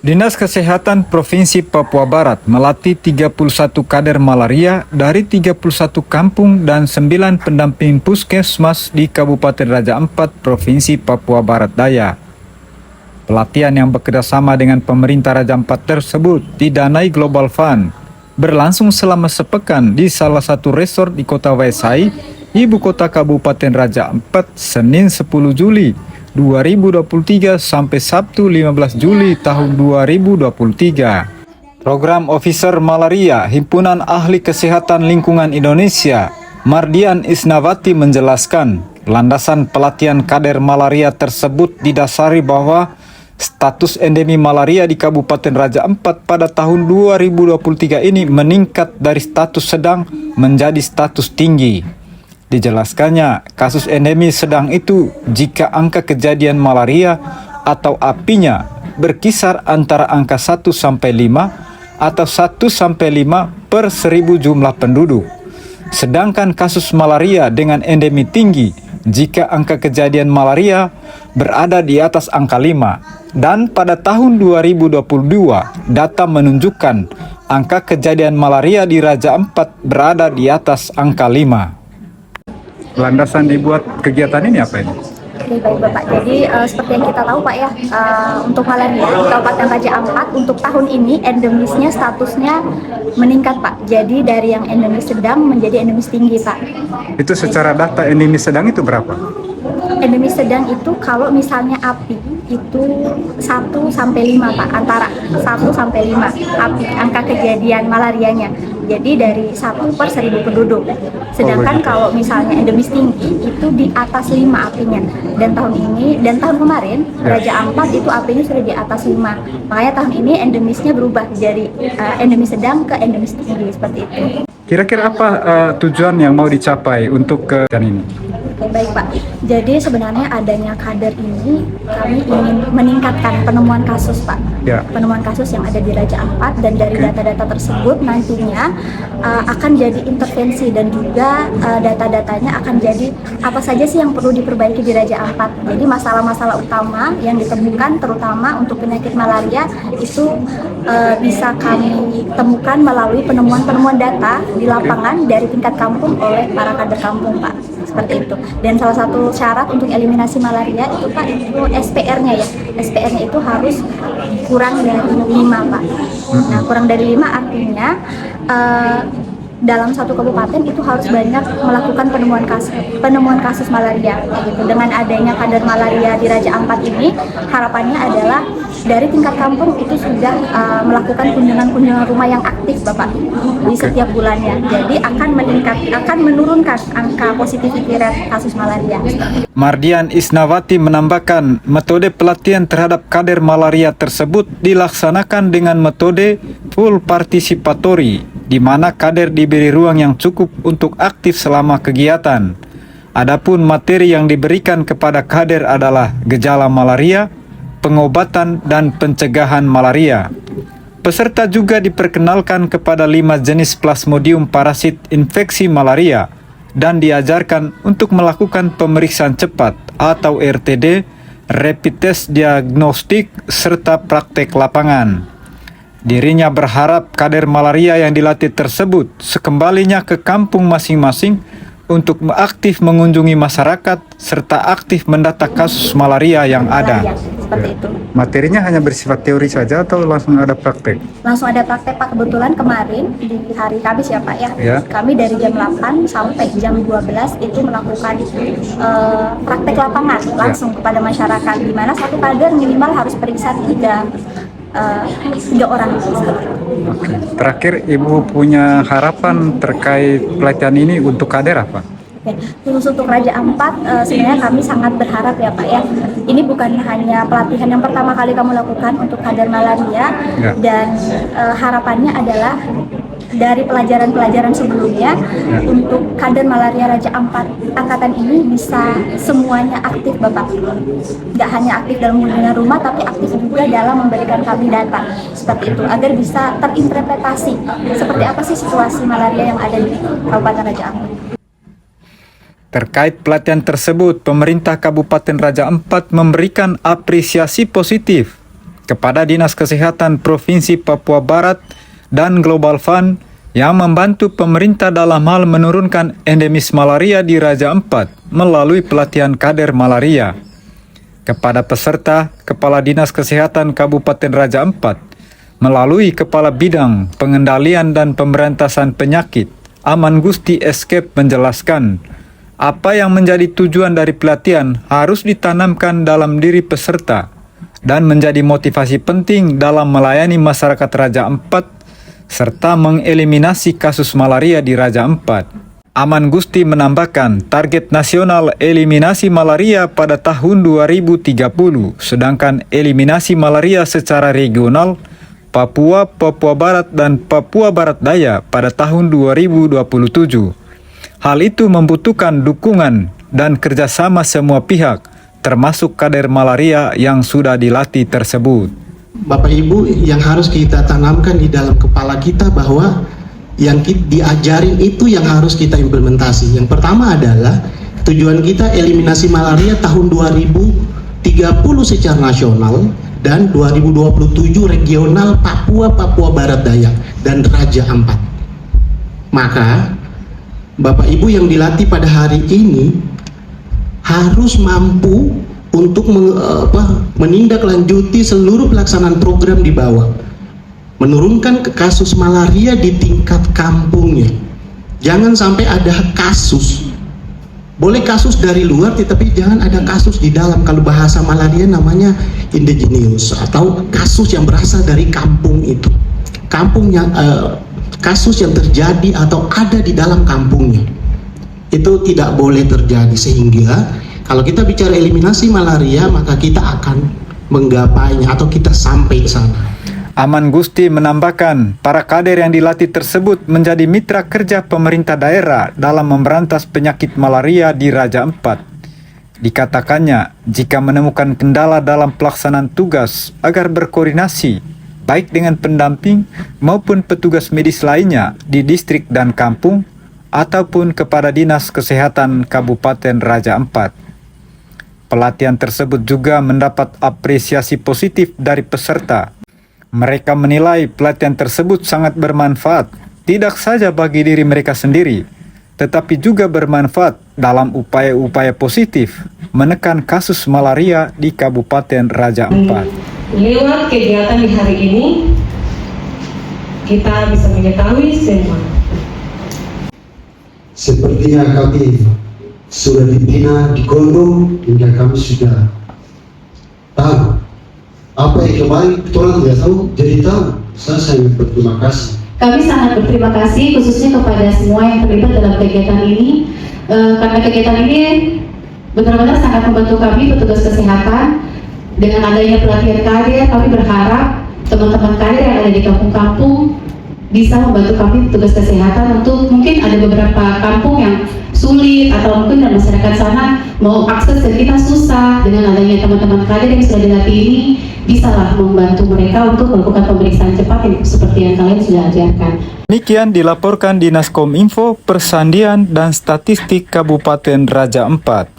Dinas Kesehatan Provinsi Papua Barat melatih 31 kader malaria dari 31 kampung dan 9 pendamping puskesmas di Kabupaten Raja Ampat, Provinsi Papua Barat Daya. Pelatihan yang bekerjasama dengan pemerintah Raja Ampat tersebut didanai Global Fund, berlangsung selama sepekan di salah satu resort di Kota Waisai, Ibu Kota Kabupaten Raja Ampat, Senin 10 Juli 2023 sampai Sabtu 15 Juli tahun 2023. Program Officer Malaria Himpunan Ahli Kesehatan Lingkungan Indonesia, Mardian Isnawati menjelaskan, landasan pelatihan kader malaria tersebut didasari bahwa status endemi malaria di Kabupaten Raja Ampat pada tahun 2023 ini meningkat dari status sedang menjadi status tinggi. Dijelaskannya, kasus endemi sedang itu jika angka kejadian malaria atau apinya berkisar antara angka 1 sampai 5 atau 1 sampai 5 per 1000 jumlah penduduk. Sedangkan kasus malaria dengan endemi tinggi jika angka kejadian malaria berada di atas angka 5. Dan pada tahun 2022, data menunjukkan angka kejadian malaria di Raja Ampat berada di atas angka 5. Landasan dibuat kegiatan ini apa ini? Oke, baik Bapak. Jadi seperti yang kita tahu Pak ya, untuk malaria di Kabupaten Raja Ampat untuk tahun ini endemisnya statusnya meningkat Pak. Jadi dari yang endemis sedang menjadi endemis tinggi Pak. Itu secara data endemis sedang itu berapa? Endemis sedang itu kalau misalnya api itu 1 sampai 5 Pak, antara 1 sampai 5 api angka kejadian malarianya. Jadi dari 1 per 1000 penduduk. Sedangkan kalau misalnya endemis tinggi itu di atas 5 apinya. Dan tahun ini dan tahun kemarin Raja Ampat itu apinya sudah di atas 5. Makanya tahun ini endemisnya berubah dari endemis sedang ke endemis tinggi seperti itu. Kira-kira apa tujuan yang mau dicapai untuk kegiatan ini? Oke, baik Pak. Jadi sebenarnya adanya kader ini kami ingin meningkatkan penemuan kasus Pak. Ya. Penemuan kasus yang ada di Raja Ampat, dan dari data-data tersebut nantinya akan jadi intervensi dan juga data-datanya akan jadi apa saja sih yang perlu diperbaiki di Raja Ampat. Jadi masalah-masalah utama yang ditemukan terutama untuk penyakit malaria itu bisa kami temukan melalui penemuan-penemuan data di lapangan dari tingkat kampung oleh para kader kampung Pak. Seperti itu. Dan salah satu syarat untuk eliminasi malaria itu Pak, itu SPR-nya ya. SPR-nya itu harus kurang dari 5 Pak. Nah, kurang dari 5 artinya dalam satu kabupaten itu harus banyak melakukan penemuan kasus malaria gitu. Dengan adanya kader malaria di Raja Ampat ini, harapannya adalah dari tingkat kampung itu sudah melakukan kunjungan rumah yang aktif Bapak di setiap bulannya. Jadi akan menurunkan angka positivity rate kasus malaria. Mardian Isnawati menambahkan, metode pelatihan terhadap kader malaria tersebut dilaksanakan dengan metode full participatory, di mana kader diberi ruang yang cukup untuk aktif selama kegiatan. Adapun materi yang diberikan kepada kader adalah gejala malaria, pengobatan dan pencegahan malaria. Peserta juga diperkenalkan kepada 5 jenis plasmodium parasit infeksi malaria dan diajarkan untuk melakukan pemeriksaan cepat atau RTD, rapid test diagnostik, serta praktek lapangan. Dirinya berharap kader malaria yang dilatih tersebut sekembalinya ke kampung masing-masing untuk aktif mengunjungi masyarakat serta aktif mendata kasus malaria yang ada. Seperti itu. Materinya hanya bersifat teori saja atau langsung ada praktek? Langsung ada praktek Pak. Kebetulan kemarin di hari Kamis ya Pak ya, kami dari jam 8 sampai jam 12 itu melakukan praktek lapangan langsung kepada masyarakat, di mana satu kader minimal harus periksa 3 orang. Oke. Terakhir, Ibu punya harapan terkait pelatihan ini untuk kader apa? Oke. Khusus untuk Raja Ampat, sebenarnya kami sangat berharap ya Pak ya, ini bukan hanya pelatihan yang pertama kali kamu lakukan untuk kader malaria, dan harapannya adalah dari pelajaran-pelajaran sebelumnya untuk kader malaria Raja Ampat angkatan ini bisa semuanya aktif Bapak. Nggak hanya aktif dalam kunjungan rumah, tapi aktif juga dalam memberikan kami data seperti itu, agar bisa terinterpretasi seperti apa sih situasi malaria yang ada di Kabupaten Raja Ampat. Terkait pelatihan tersebut, pemerintah Kabupaten Raja Ampat memberikan apresiasi positif kepada Dinas Kesehatan Provinsi Papua Barat dan Global Fund yang membantu pemerintah dalam hal menurunkan endemis malaria di Raja Ampat melalui pelatihan kader malaria. Kepada peserta, Kepala Dinas Kesehatan Kabupaten Raja Ampat melalui Kepala Bidang Pengendalian dan Pemberantasan Penyakit, Aman Gusti Escape menjelaskan, apa yang menjadi tujuan dari pelatihan harus ditanamkan dalam diri peserta dan menjadi motivasi penting dalam melayani masyarakat Raja Ampat serta mengeliminasi kasus malaria di Raja Ampat. Aman Gusti menambahkan target nasional eliminasi malaria pada tahun 2030, sedangkan eliminasi malaria secara regional Papua, Papua Barat, dan Papua Barat Daya pada tahun 2027. Hal itu membutuhkan dukungan dan kerjasama semua pihak, termasuk kader malaria yang sudah dilatih tersebut. Bapak Ibu, yang harus kita tanamkan di dalam kepala kita bahwa yang diajarin itu yang harus kita implementasi. Yang pertama adalah tujuan kita eliminasi malaria tahun 2030 secara nasional dan 2027 regional Papua, Papua Barat Daya, dan Raja Ampat. Maka Bapak Ibu yang dilatih pada hari ini harus mampu untuk menindaklanjuti seluruh pelaksanaan program di bawah, menurunkan kasus malaria di tingkat kampungnya. Jangan sampai ada kasus, boleh kasus dari luar tetapi jangan ada kasus di dalam. Kalau bahasa malaria namanya indigenous, atau kasus yang berasal dari kampung itu, kampung yang kasus yang terjadi atau ada di dalam kampungnya, itu tidak boleh terjadi. Sehingga kalau kita bicara eliminasi malaria, maka kita akan menggapainya atau kita sampai ke sana. Aman Gusti menambahkan, para kader yang dilatih tersebut menjadi mitra kerja pemerintah daerah dalam memberantas penyakit malaria di Raja Ampat. Dikatakannya, jika menemukan kendala dalam pelaksanaan tugas agar berkoordinasi, baik dengan pendamping maupun petugas medis lainnya di distrik dan kampung, ataupun kepada Dinas Kesehatan Kabupaten Raja Ampat. Pelatihan tersebut juga mendapat apresiasi positif dari peserta. Mereka menilai pelatihan tersebut sangat bermanfaat, tidak saja bagi diri mereka sendiri, tetapi juga bermanfaat dalam upaya-upaya positif menekan kasus malaria di Kabupaten Raja Ampat. Lewat kegiatan di hari ini, kita bisa mengetahui semua. Sepertinya kami sudah dibina di Gondong hingga kami sudah tahu apa yang kemarin orang tidak tahu, jadi tahu. Saya sangat berterima kasih. Kami sangat berterima kasih khususnya kepada semua yang terlibat dalam kegiatan ini, karena kegiatan ini benar-benar sangat membantu kami petugas kesehatan. Dengan adanya pelatihan kader, kami berharap teman-teman kader yang ada di kampung-kampung bisa membantu kami petugas kesehatan untuk, mungkin ada beberapa kampung yang sulit atau mungkin dan masyarakat sana mau akses ke kita susah. Dengan adanya teman-teman kader yang sudah dilatih ini, bisalah membantu mereka untuk melakukan pemeriksaan cepat seperti yang kalian sudah ajarkan. Demikian dilaporkan Dinas Kominfo, Persandian dan Statistik Kabupaten Raja Ampat.